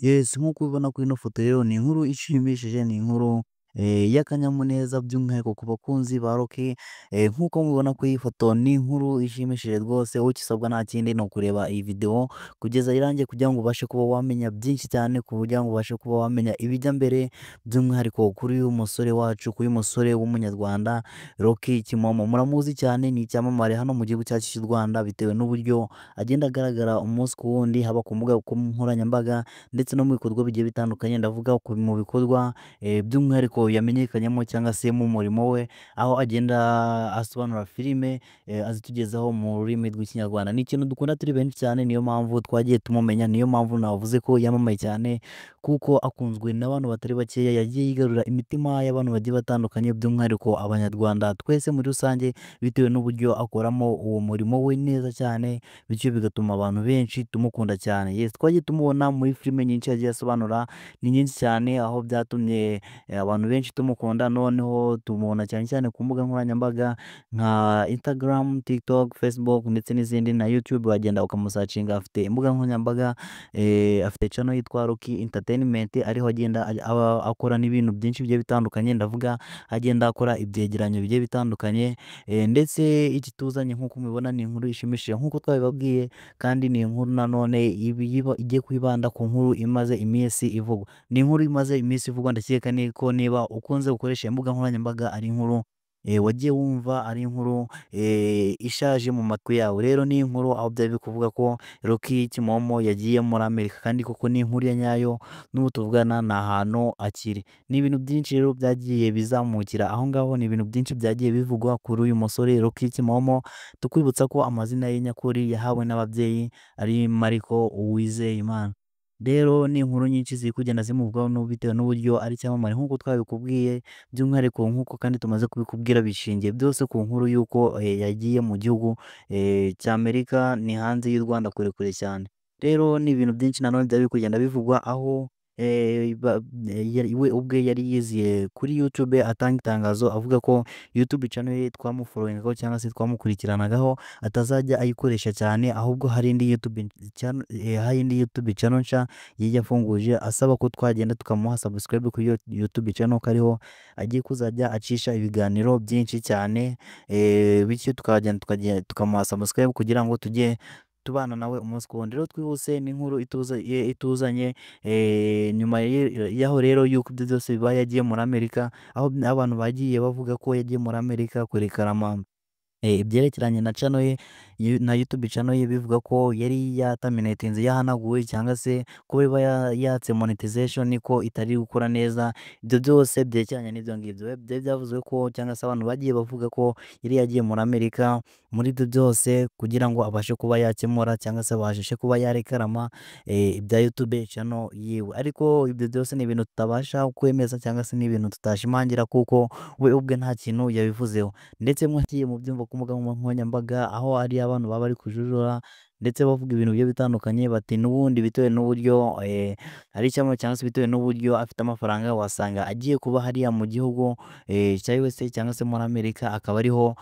Yes, nk'uko ubibona kuri ino foto rero ni inkuru ishimishije, ni inkuru y'akanyamuneza by'umwihariko ku bakunzi ba Rocky. Nk'uko mubibona kuri iyi foto ni inkuru ishimishije rwose, wowe icyo usabwa nta kindi ni ukureba iyi video kugeza irangiye kugira ngo ubashe kuba wamenya byinshi cyane, kugira ngo ubashe kuba wamenya ibijya mbere by'umwihariko kuri uyu musore wacu, kuri uyu musore w'umunyarwanda Rocky Kimomo. Muramuzi cyane, ni icyamamare hano mu gihugu cyacu cy'u Rwanda bitewe n'uburyo agenda agaragara umunsi ku wundi, haba ku mbuga nkoranyambaga ndetse no mu bikorwa bigiye bitandukanye. Ndavuga mu bikorwa by'umwihariko yamenyekanyemo cyangwa se mu murimo we, aho agenda asobanura filime azitugezaho mu rurimi rw'ikinyarwanda. Ni ikintu dukunda turi benshi cyane, niyo mpamvu twagiye tumumenya, niyo mpamvu navuze ko yamamaye cyane, kuko akunzwe n'abantu batari bakeya. Yagiye yigarura imitima y'abantu bagiye batandukanye, by'umwihariko abanyarwanda twese muri rusange, bitewe n'uburyo akoramo uwo murimo we neza cyane, bityo bigatuma abantu benshi tumukunda cyane. Yes, twagiye tumubona muri filime nyinshi yagiye asobanura, ni nyinshi cyane, aho byatumye abantu benshi tumukunda. Noneho tumubona cyane cyane ku mbuga nkoranyambaga nka Instagram, TikTok, Facebook ndetse n'izindi, na YouTube wagenda ukamusacinga. Afite imbuga nkoranyambaga, afite channel yitwa Rocky Entertainment, ariho agenda akora n'ibintu byinshi bigiye bitandukanye. Ndavuga agenda akora ibyegeranyo bigiye bitandukanye, ndetse ikituzanye nk'uko mubibona ni inkuru ishimishije nk'uko twabibabwiye, kandi ni inkuru nanone igiye kwibanda ku nkuru imaze iminsi ivugwa. Ni inkuru imaze iminsi ivugwa, ndakeka ko niba ukunze gukoresha imbuga nkoranyambaga ari inkuru wagiye wumva ari inkuru ishaje mu matwi yawe. Rero ni inkuru aho byari biri kuvuga ko Rocky Kimomo yagiye muri Amerika, kandi koko ni inkuru ya nyayo. N'ubu tuvugana ni ahantu akiri. Ni ibintu byinshi rero byagiye bizamukira aho ngaho, ni ibintu byinshi byagiye bivugwa kuri uyu musore Rocky Kimomo. Tukwibutsa ko amazina ye nyakuri yahawe n'ababyeyi ari Mariko Uwizeyimana. Rero ni inkuru nyinshi ziri kugenda zimuvugwaho bitewe n'uburyo ari icyamamare nk'uko twabikubwiye, by'umwihariko nk'uko kandi tumaze kubikubwira, bishingiye byose ku nkuru y'uko yagiye mu gihugu cy'Amerika, ni hanze y'u Rwanda kure kure cyane. Rero ni ibintu byinshi nanone byari biri kugenda bivugwa, aho we ubwe yari yiziye kuri YouTube atanga itangazo avuga ko YouTube channel ye twamufollowingagaho cyangwa se twamukurikiranagaho atazajya ayikoresha cyane, ahubwo hari indi YouTube channel nshya yari yafunguje, asaba ko twagenda tukamuha subscribe kuri iyo YouTube channel, kariho agiye kuzajya acisha ibiganiro byinshi cyane, bityo tukagenda tukamuha subscribe kugira ngo tujye tubana nawe umunsi ku wundi. Rero twihuse n'inkuru ituzanye nyuma y'aho rero yuko ibyo byose bibaye yagiye muri Amerika, aho abantu bagiye bavuga ko yagiye muri Amerika kurekarama ibyerekeranye na channel ye na YouTube channel ye, bivuga ko yari yataminatinze, yahanaguwe, cyangwa se kuba iba yatse monetization ko itari gukora neza. Ibyo byose byerekeranye n'ibyo ngibyo byari byavuzwe ko, cyangwa se abantu bagiye bavuga ko yari yagiye muri Amerika muri ibyo byose kugira ngo abashe kuba yakemura, cyangwa se abashe kuba yarekarama ibya YouTube channel yiwe. Ariko ibyo byose ni ibintu tutabasha kwemeza, cyangwa se ni ibintu tutashimangira, kuko we ubwe nta kintu yabivuzeho. Ndetse mwagiye mubyumva ku mbuga nkoranyambaga, aho hari abantu baba bari kujujura ndetse bavuga ibintu bigiye bitandukanye, bati n'ubundi bitewe n'uburyo ari icyamamare, cyangwa se bitewe n'uburyo afite amafaranga, wasanga agiye kuba hariya mu gihugu cya USA cyangwa se muri Amerika, akaba ariho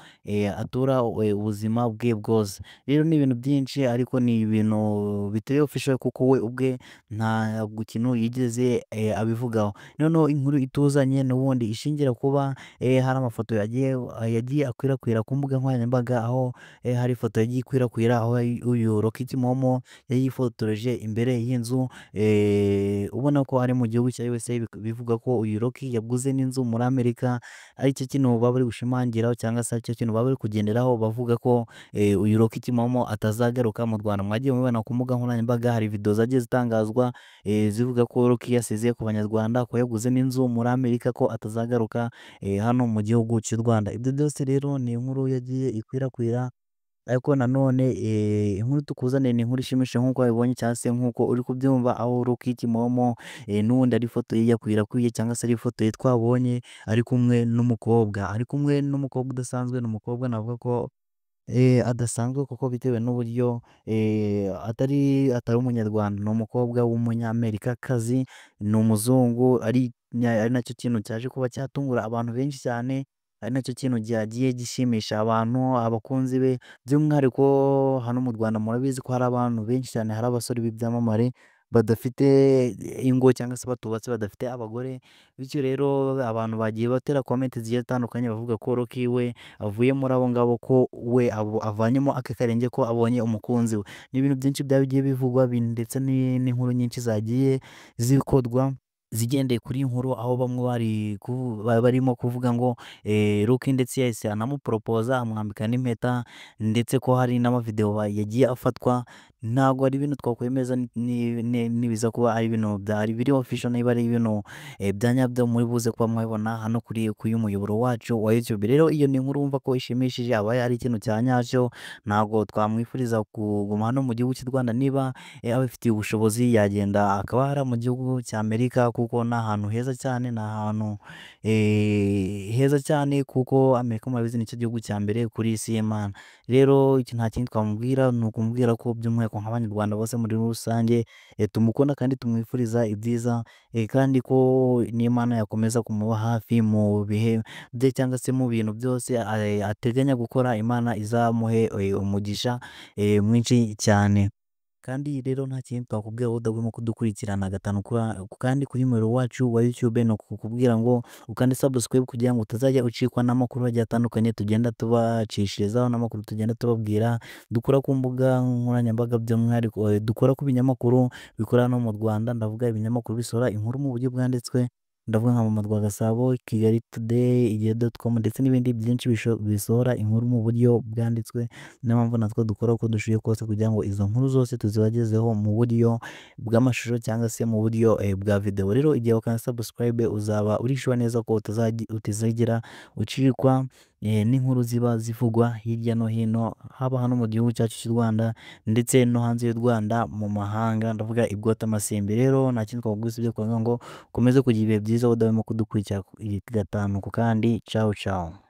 atura ubuzima bwe bwose. Rero ni ibintu byinshi, ariko ni ibintu bitari official, kuko we ubwe nta kintu yigeze abivugaho. Noneho inkuru ituzanye n'ubundi ishingira kuba hari amafoto yagiye akwirakwira ku mbuga nkoranyambaga, aho hari ifoto yagiye ikwirakwira, aho uyu Rocky Kimomo yayifotoreje imbere y'inzu, ubona ko ari mu gihugu cya USA. Bivuga ko uyu Rocky yaguze n'inzu muri Amerika, ari cyo kintu baba bari gushimangiraho, cyangwa se cyo kintu baba bari kugenderaho, bavuga ko uyu Rocky Kimomo atazagaruka mu Rwanda. Mwagiye mubibona ku mbuga nkoranyambaga, hari video zagiye zitangazwa zivuga ko Rocky yasezeye ku banyarwanda, ko yaguze n'inzu muri Amerika, ko atazagaruka hano mu gihugu cy'u Rwanda. Ibyo byose rero ni inkuru yagiye ikwirakwira, ariko nanone inkuru tukuzaniye ni inkuru ishimishije nk'uko wabibonye, cyangwa se nk'uko uri kubyumva, aho Rocky Kimomo n'ubundi ari ifoto ye yakwirakwiye, cyangwa se ari ifoto ye twabonye ari kumwe n'umukobwa udasanzwe. Ni umukobwa navuga ko adasanzwe, kuko bitewe n'uburyo atari umunyarwanda, ni umukobwa w'umunyamerikakazi, ni umuzungu, ari nacyo kintu cyaje kuba cyatungura abantu benshi cyane, ari nacyo kintu cyagiye gishimisha abantu, abakunzi be, by'umwihariko hano mu Rwanda. Murabizi ko hari abantu benshi cyane, hari abasore b'ibyamamare badafite ingo cyangwa se batubatse badafite abagore, bityo rero abantu bagiye batera comment zigiye zitandukanye bavuga ko Rocky we avuye muri abo ngabo, ko we avanyemo ake karenge ko abonye umukunzi we. Ni ibintu byinshi byagiye bivugwa ndetse n'inkuru nyinshi zagiye zikorwa zigendeye kuri iyi nkuru, aho bamwe barimo kuvuga ngo Rocky ndetse yahise anamuporopoza amwambika n'impeta, ndetse ko hari n'amavideo yagiye afatwa. Ntabwo ari ibintu twakwemeza nibiza kuba ari ibintu byari biri official, niba ari ibintu bya nyabyo muri buze kuba mwabibona hano kuri uyu muyoboro wacu wa YouTube. Rero iyo ni inkuru wumva ko ishimishije, aba ari ikintu cya nyacyo, ntabwo twamwifuriza kuguma hano mu gihugu cy'u Rwanda. Niba abifitiye ubushobozi yagenda akaba hari mu gihugu cya Amerika, kuko ni ahantu heza cyane, ni ahantu heza cyane, kuko Amerika murabizi nicyo gihugu cya mbere kuri isi y'Imana. Rero nta kindi twamubwira, ni ukumubwira ko by'umwihariko nk'abanyarwanda bose muri rusange tumukunda kandi tumwifuriza ibyiza, kandi ko n'Imana yakomeza kumuba hafi mu bihe bye cyangwa se mu bintu byose ateganya gukora. Imana izamuhe umugisha mwinshi cyane. Kandi rero nta kindi twakubwira wowe udahwema kudukurikirana gatanu kandi kuri umuyoboro wacu wa YouTube, ni ukukubwira ngo ukande subscribe kugira ngo utazajya ucikwa n'amakuru agiye atandukanye tugenda tubacishirizaho, n'amakuru tugenda tubabwira dukora ku mbuga nkoranyambaga, by'umwihariko dukora ku binyamakuru bikorera no mu Rwanda. Ndavuga ibinyamakuru bisohora inkuru mu buryo bwanditswe, ndavuga nka Mama Rwa Gasabo, Kigali Today, Igihe.com ndetse n'ibindi byinshi bisohora inkuru mu buryo bwanditswe. Niyo mpamvu natwe dukora uko dushoboye kose kugira ngo izo nkuru zose tuzibagezeho mu buryo bw'amashusho cyangwa se mu buryo bwa video. Rero igihe wakanda subscribe uzaba urishyura neza ko utazigera ucikwa n'inkuru ziba zivugwa hirya no hino, haba hano mu gihugu cyacu cy'u Rwanda ndetse no hanze y'u Rwanda mu mahanga, ndavuga ibwota amasimbi. Rero nta kindi twakubwira ibyo kuvuga ngo ukomeze kugira ibihe byiza udahwema kudukurikira gatanu ku kandi. Ciao ciao.